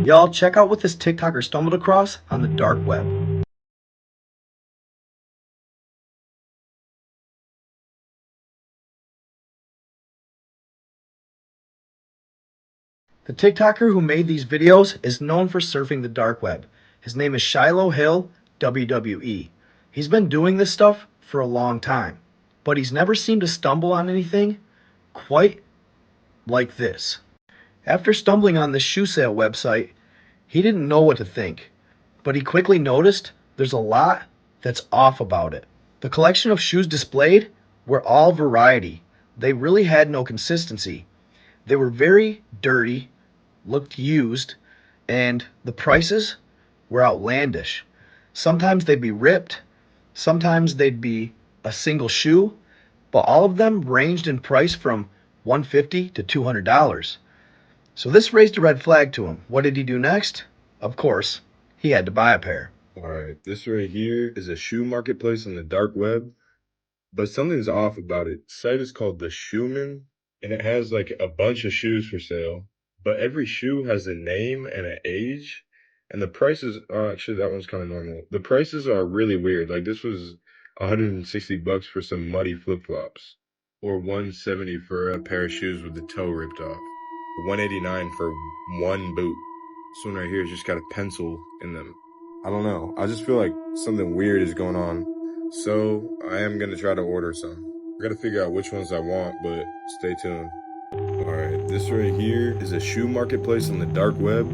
Y'all, check out what this TikToker stumbled across on the dark web. The TikToker who made these videos is known for surfing the dark web. His name is Shiloh Hill, WWE. He's been doing this stuff for a long time, but he's never seemed to stumble on anything quite like this. After stumbling on this shoe sale website, he didn't know what to think, but he quickly noticed there's a lot that's off about it. The collection of shoes displayed were all variety. They really had no consistency. They were very dirty, looked used, and the prices were outlandish. Sometimes they'd be ripped, sometimes they'd be a single shoe, but all of them ranged in price from $150 to $200. So this raised a red flag to him. What did he do next? Of course, he had to buy a pair. All right, this right here is a shoe marketplace on the dark web, but something's off about it. The site is called The Shoeman, and it has like a bunch of shoes for sale, but every shoe has a name and an age, and the prices are actually that one's kind of normal. The prices are really weird. Like this was $160 for some muddy flip-flops, or $170 for a pair of shoes with the toe ripped off, $189 for one boot. This one right here has just got a pencil in them. I don't know. I just feel like something weird is going on. So I am going to try to order some. I got to figure out which ones I want, but stay tuned. Alright, this right here is a shoe marketplace on the dark web,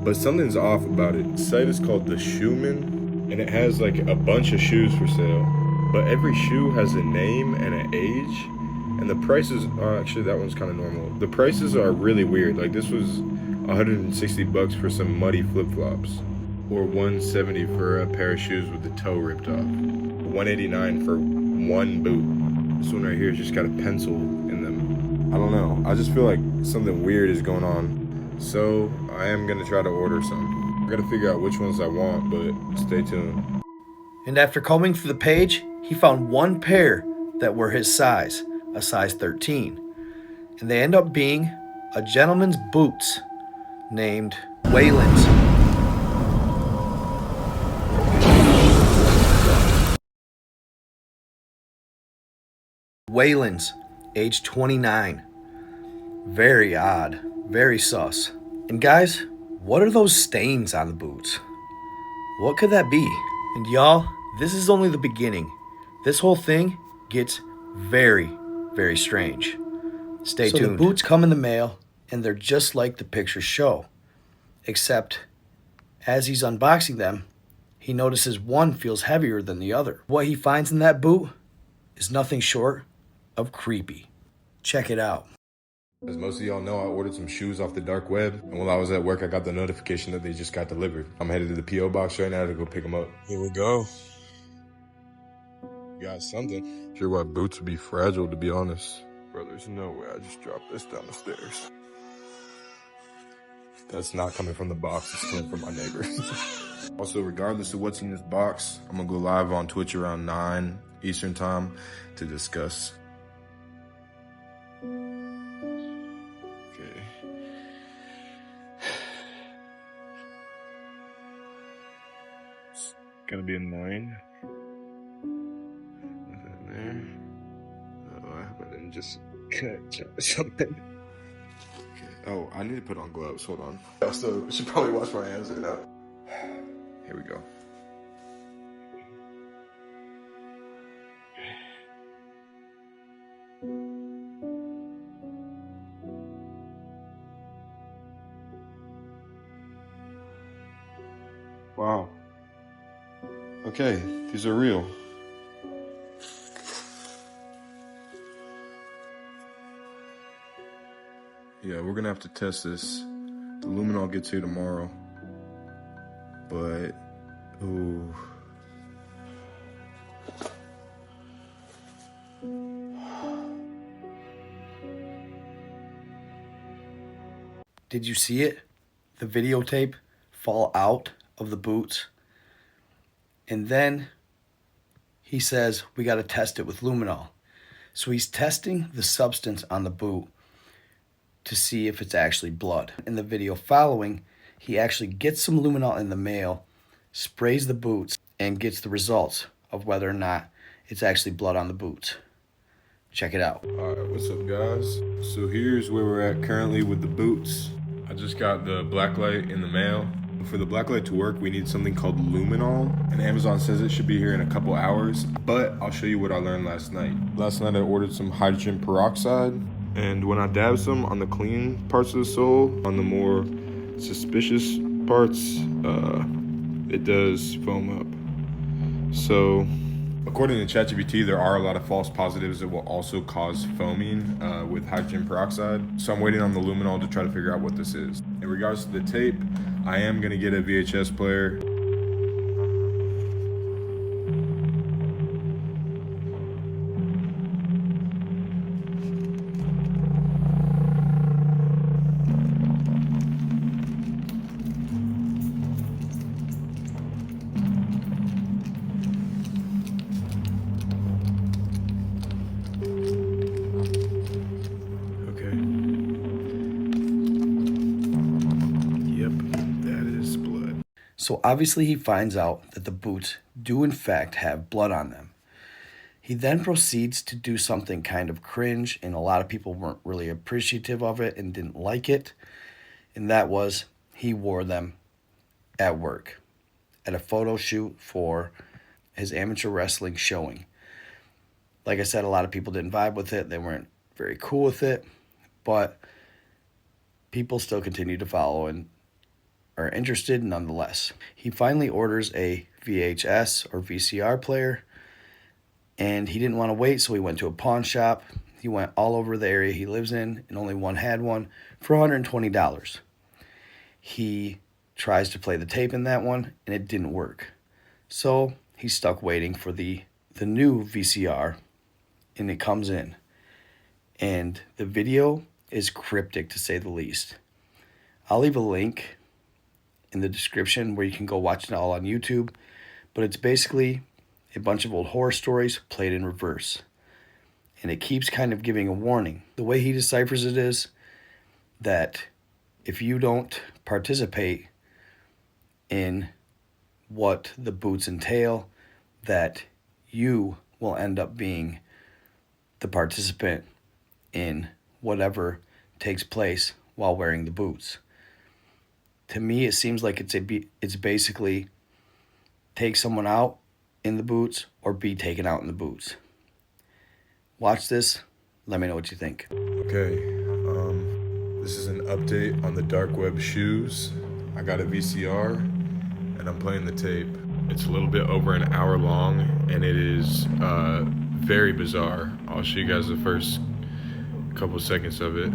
but something's off about it. The site is called The Shoeman, and it has like a bunch of shoes for sale, but every shoe has a name and an age, and the prices are actually that one's kind of normal. The prices are really weird. Like this was $160 for some muddy flip-flops, or $170 for a pair of shoes with the toe ripped off, $189 for one boot. This one right here has just got a pencil in them. I don't know. I just feel like something weird is going on. So I am going to try to order some. I got to figure out which ones I want, but stay tuned. And after combing through the page, he found one pair that were his size, a size 13. And they end up being a gentleman's boots named Waylon's. Waylon's, age 29. Very odd, very sus. And guys, what are those stains on the boots? What could that be? And y'all, this is only the beginning. This whole thing gets very, very strange. Stay tuned. So the boots come in the mail, and they're just like the pictures show. Except, as he's unboxing them, he notices one feels heavier than the other. What he finds in that boot is nothing short of creepy. Check it out. As most of y'all know, I ordered some shoes off the dark web, and while I was at work, I got the notification that they just got delivered. I'm headed to the P.O. box right now to go pick them up. Here we go. Got something. Sure why boots would be fragile, to be honest. Bro, there's no way I just dropped this down the stairs. That's not coming from the box, it's coming from my neighbor. Also, regardless of what's in this box, I'm gonna go live on Twitch around 9 Eastern time to discuss. Okay. It's gonna be a 9. Nothing there. Oh, I hope I didn't just catch something. Okay. Oh, I need to put on gloves. Hold on. I also should probably wash my hands right now. Here we go. Wow. Okay, these are real. Yeah, we're gonna have to test this. The luminol gets here tomorrow. But, ooh. Did you see it? The videotape fall out of the boots. And then he says, we got to test it with luminol. So he's testing the substance on the boot to see if it's actually blood. In the video following, He actually gets some luminol in the mail, sprays the boots, and gets the results of whether or not it's actually blood on the boots. Check it out. Alright, what's up guys? So here's where we're at currently with the boots. I just got the blacklight in the mail. For the blacklight to work, we need something called luminol, and Amazon says it should be here in a couple hours, but I'll show you what I learned last night. Last night I ordered some hydrogen peroxide, and when I dab some on the clean parts of the sole, on the more suspicious parts, it does foam up. So, according to ChatGPT, there are a lot of false positives that will also cause foaming with hydrogen peroxide. So I'm waiting on the luminol to try to figure out what this is. In regards to the tape, I am gonna get a VHS player. So obviously he finds out that the boots do in fact have blood on them. He then proceeds to do something kind of cringe, and a lot of people weren't really appreciative of it and didn't like it. And that was, he wore them at work, at a photo shoot for his amateur wrestling showing. Like I said, a lot of people didn't vibe with it. They weren't very cool with it, but people still continue to follow and are interested nonetheless. He finally orders a VHS or VCR player, and he didn't want to wait, so he went to a pawn shop. He went all over the area he lives in, and only one had one for $120. He tries to play the tape in that one, and it didn't work. So he's stuck waiting for the new VCR, and it comes in. And the video is cryptic, to say the least. I'll leave a link in the description where you can go watch it all on YouTube, but it's basically a bunch of old horror stories played in reverse, and it keeps kind of giving a warning. The way he deciphers it is that if you don't participate in what the boots entail, that you will end up being the participant in whatever takes place while wearing the boots. To me, it seems like it's basically take someone out in the boots or be taken out in the boots. Watch this. Let me know what you think. Okay, this is an update on the dark web shoes. I got a VCR and I'm playing the tape. It's a little bit over an hour long and it is very bizarre. I'll show you guys the first couple seconds of it.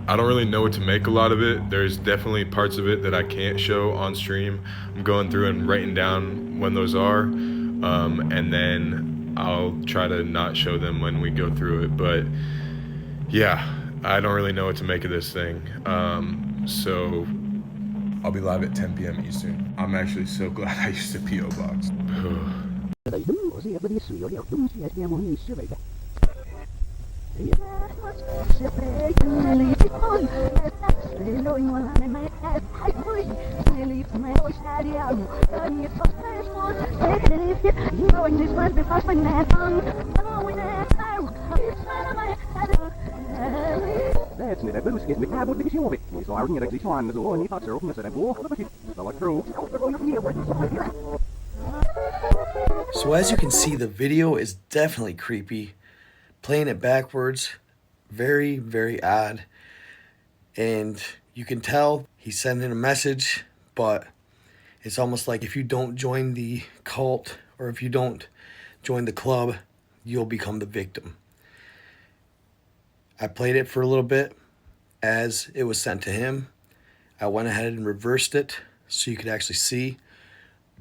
I don't really know what to make a lot of it. There's definitely parts of it that I can't show on stream. I'm going through and writing down when those are, and then I'll try to not show them when we go through it. But yeah, I don't really know what to make of this thing. So I'll be live at 10 p.m. Eastern. I'm actually so glad I used a P.O. box. So as you can see, the video is definitely creepy. Playing it backwards, very, very odd. And you can tell he's sending a message, but it's almost like if you don't join the cult or if you don't join the club, you'll become the victim. I played it for a little bit as it was sent to him. I went ahead and reversed it so you could actually see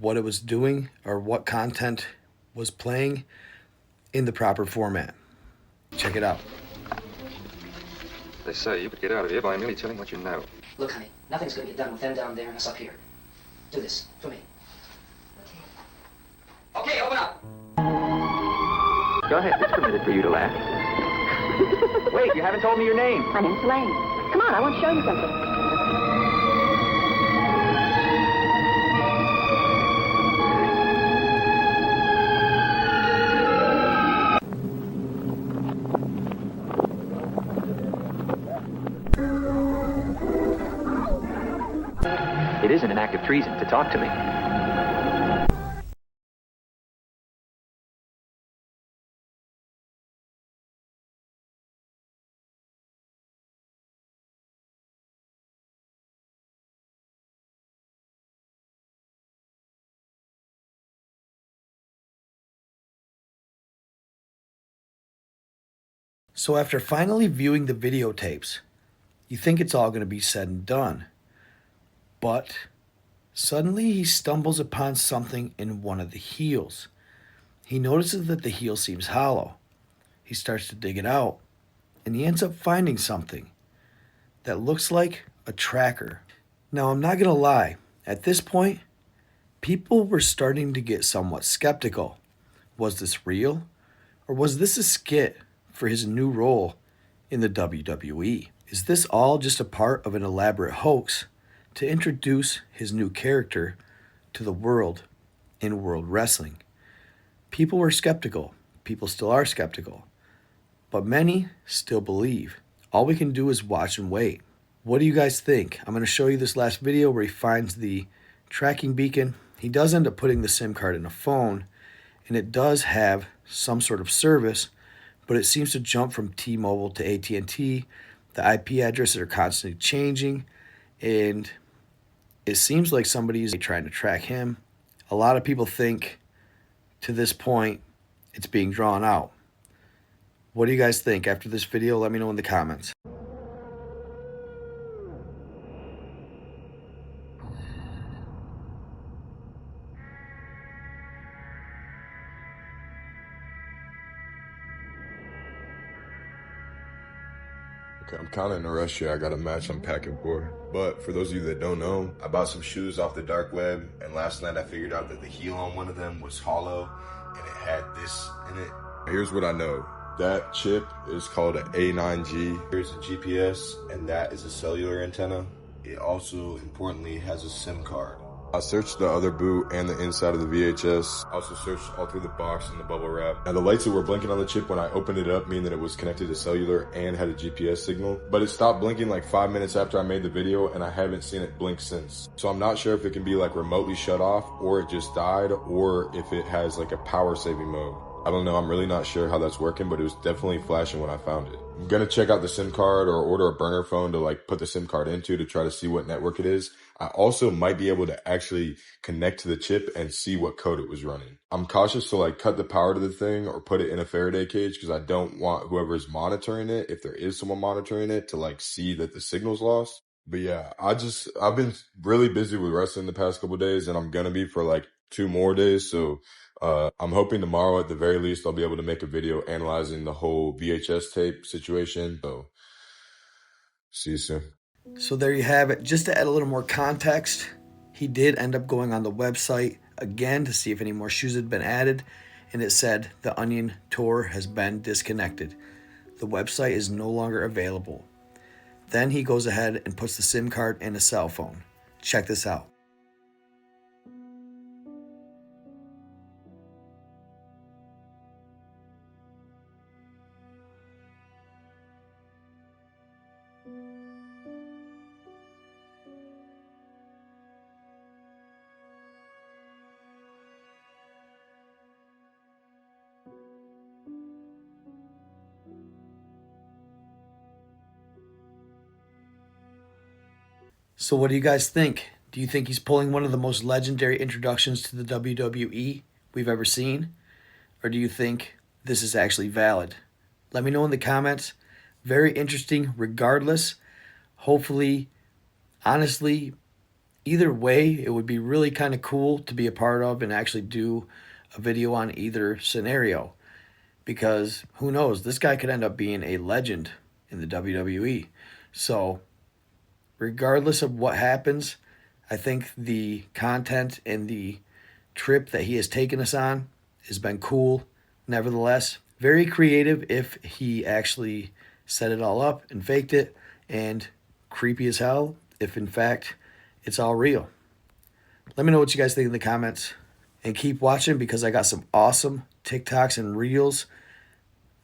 what it was doing or what content was playing in the proper format. Check it out. They say you could get out of here by merely telling what you know. Look, honey, nothing's gonna get done with them down there and us up here. Do this for me. Okay, open up. Go ahead, it's permitted for you to laugh. Wait, you haven't told me your name. My name's Elaine. Come on, I want to show you something. It isn't an act of treason to talk to me. So after finally viewing the videotapes, you think it's all going to be said and done. But suddenly he stumbles upon something in one of the heels. He notices that the heel seems hollow. He starts to dig it out, and he ends up finding something that looks like a tracker. Now, I'm not going to lie, at this point, people were starting to get somewhat skeptical. Was this real? Or was this a skit for his new role in the WWE? Is this all just a part of an elaborate hoax to introduce his new character to the world in world wrestling? People were skeptical. People still are skeptical. But many still believe. All we can do is watch and wait. What do you guys think? I'm going to show you this last video where he finds the tracking beacon. He does end up putting the SIM card in a phone, and it does have some sort of service, but it seems to jump from T-Mobile to AT&T. The IP addresses are constantly changing, and it seems like somebody's trying to track him. A lot of people think to this point it's being drawn out. What do you guys think after this video? Let me know in the comments. Okay, I'm kind of in a rush here. I got a match I'm packing for. But for those of you that don't know, I bought some shoes off the dark web, and last night I figured out that the heel on one of them was hollow, and it had this in it. Here's what I know. That chip is called an A9G. Here's a GPS, and that is a cellular antenna. It also, importantly, has a SIM card. I searched the other boot and the inside of the VHS. I also searched all through the box and the bubble wrap. Now the lights that were blinking on the chip when I opened it up mean that it was connected to cellular and had a GPS signal. But it stopped blinking like 5 minutes after I made the video, and I haven't seen it blink since. So I'm not sure if it can be like remotely shut off, or it just died, or if it has like a power saving mode. I don't know, I'm really not sure how that's working, but it was definitely flashing when I found it. I'm gonna check out the SIM card or order a burner phone to like put the SIM card into to try to see what network it is. I also might be able to actually connect to the chip and see what code it was running. I'm cautious to like cut the power to the thing or put it in a Faraday cage because I don't want whoever's monitoring it, if there is someone monitoring it, to like see that the signal's lost. But yeah, I've been really busy with wrestling the past couple of days, and I'm gonna be for like 2 more days. So I'm hoping tomorrow at the very least I'll be able to make a video analyzing the whole VHS tape situation. So see you soon. So there you have it. Just to add a little more context, he did end up going on the website again to see if any more shoes had been added, and it said the Onion tour has been disconnected. The website is no longer available. Then he goes ahead and puts the SIM card in a cell phone. Check this out. So what do you guys think? Do you think he's pulling one of the most legendary introductions to the WWE we've ever seen? Or do you think this is actually valid? Let me know in the comments. Very interesting regardless. Hopefully, honestly, either way, it would be really kind of cool to be a part of and actually do a video on either scenario. Because who knows, this guy could end up being a legend in the WWE. So regardless of what happens, I think the content and the trip that he has taken us on has been cool. Nevertheless, very creative if he actually set it all up and faked it, and creepy as hell if in fact it's all real. Let me know what you guys think in the comments, and keep watching because I got some awesome TikToks and Reels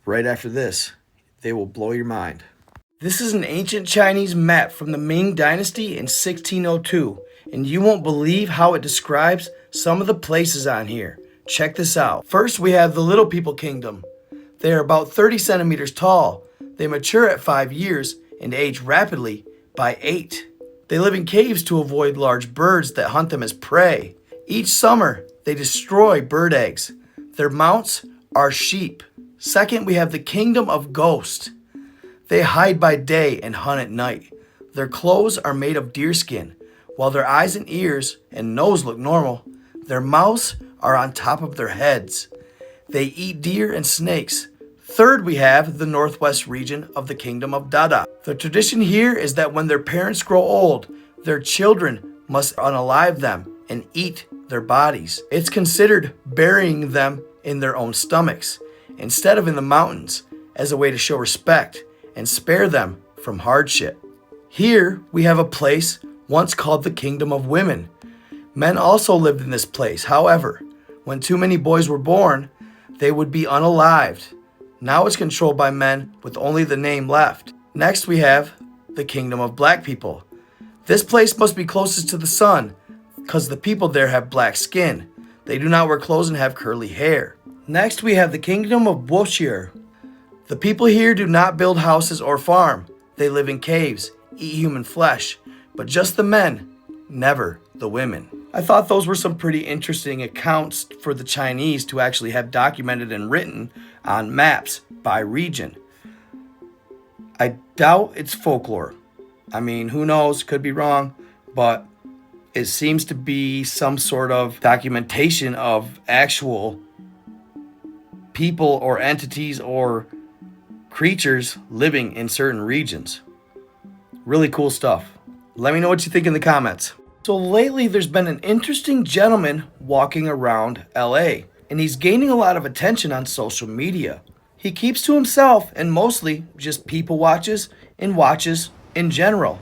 right after this. They will blow your mind. This is an ancient Chinese map from the Ming Dynasty in 1602. and you won't believe how it describes some of the places on here. Check this out. First, we have the Little People Kingdom. They are about 30 centimeters tall. They mature at 5 years and age rapidly by 8. They live in caves to avoid large birds that hunt them as prey. Each summer, they destroy bird eggs. Their mounts are sheep. Second, we have the Kingdom of Ghosts. They hide by day and hunt at night. Their clothes are made of deerskin. While their eyes and ears and nose look normal, their mouths are on top of their heads. They eat deer and snakes. Third, we have the northwest region of the Kingdom of Dada. The tradition here is that when their parents grow old, their children must unalive them and eat their bodies. It's considered burying them in their own stomachs instead of in the mountains as a way to show respect and spare them from hardship. Here we have a place once called the Kingdom of Women. Men also lived in this place. However, when too many boys were born, they would be unalived. Now it's controlled by men with only the name left. Next we have the Kingdom of Black People. This place must be closest to the sun because the people there have black skin. They do not wear clothes and have curly hair. Next we have the Kingdom of Boshir. The people here do not build houses or farm. They live in caves, eat human flesh, but just the men, never the women. I thought those were some pretty interesting accounts for the Chinese to actually have documented and written on maps by region. I doubt it's folklore. I mean, who knows, could be wrong, but it seems to be some sort of documentation of actual people or entities or creatures living in certain regions. Really cool stuff. Let me know what you think in the comments. So lately there's been an interesting gentleman walking around LA, and he's gaining a lot of attention on social media. He keeps to himself and mostly just people watches and watches in general.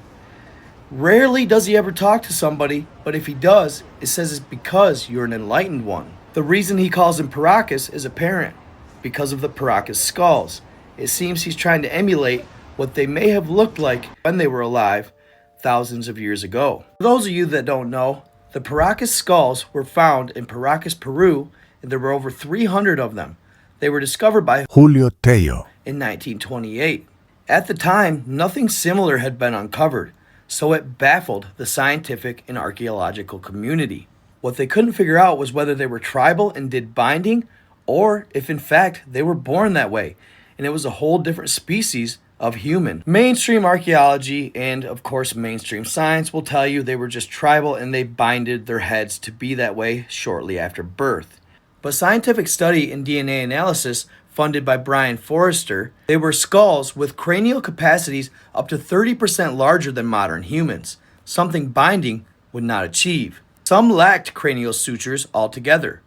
Rarely does he ever talk to somebody, but if he does, it says it's because you're an enlightened one. The reason he calls him Paracas is apparent, because of the Paracas skulls. It seems he's trying to emulate what they may have looked like when they were alive thousands of years ago. For those of you that don't know, the Paracas skulls were found in Paracas, Peru, and there were over 300 of them. They were discovered by Julio Tello in 1928. At the time, nothing similar had been uncovered, so it baffled the scientific and archaeological community. What they couldn't figure out was whether they were tribal and did binding, or if in fact they were born that way, and it was a whole different species of human. Mainstream archaeology and of course mainstream science will tell you they were just tribal and they binded their heads to be that way shortly after birth. But scientific study and DNA analysis funded by Brian Forrester, they were skulls with cranial capacities up to 30% larger than modern humans, something binding would not achieve. Some lacked cranial sutures altogether.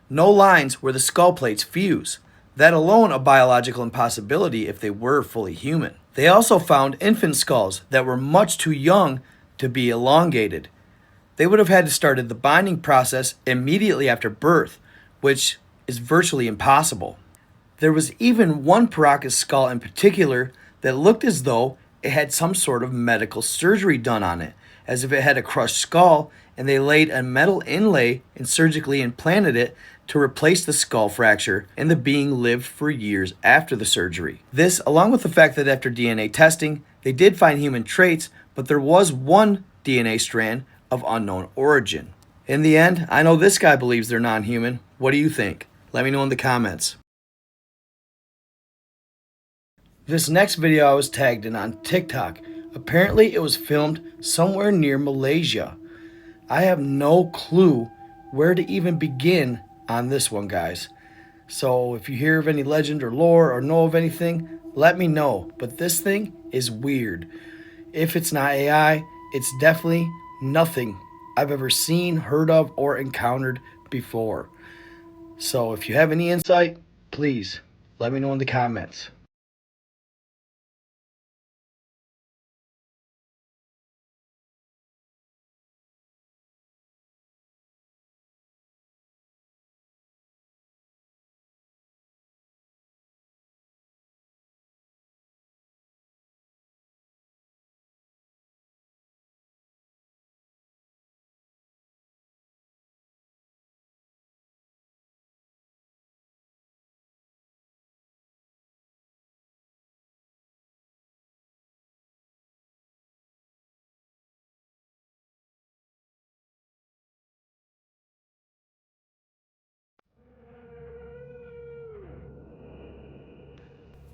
No lines where the skull plates fuse. That alone a biological impossibility if they were fully human. They also found infant skulls that were much too young to be elongated. They would have had to start the binding process immediately after birth, which is virtually impossible. There was even one Paracas skull in particular that looked as though it had some sort of medical surgery done on it, as if it had a crushed skull and they laid a metal inlay and surgically implanted it to replace the skull fracture, and the being lived for years after the surgery. This, along with the fact that after DNA testing, they did find human traits, but there was one DNA strand of unknown origin. In the end, I know this guy believes they're non-human. What do you think? Let me know in the comments. This next video I was tagged in on TikTok. Apparently it was filmed somewhere near Malaysia. I have no clue where to even begin on this one, guys. So if you hear of any legend or lore or know of anything, let me know. But this thing is weird. If it's not AI, it's definitely nothing I've ever seen, heard of, or encountered before. So if you have any insight, please let me know in the comments.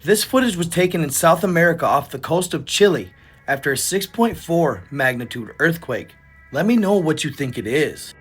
This footage was taken in South America off the coast of Chile after a 6.4 magnitude earthquake. Let me know what you think it is.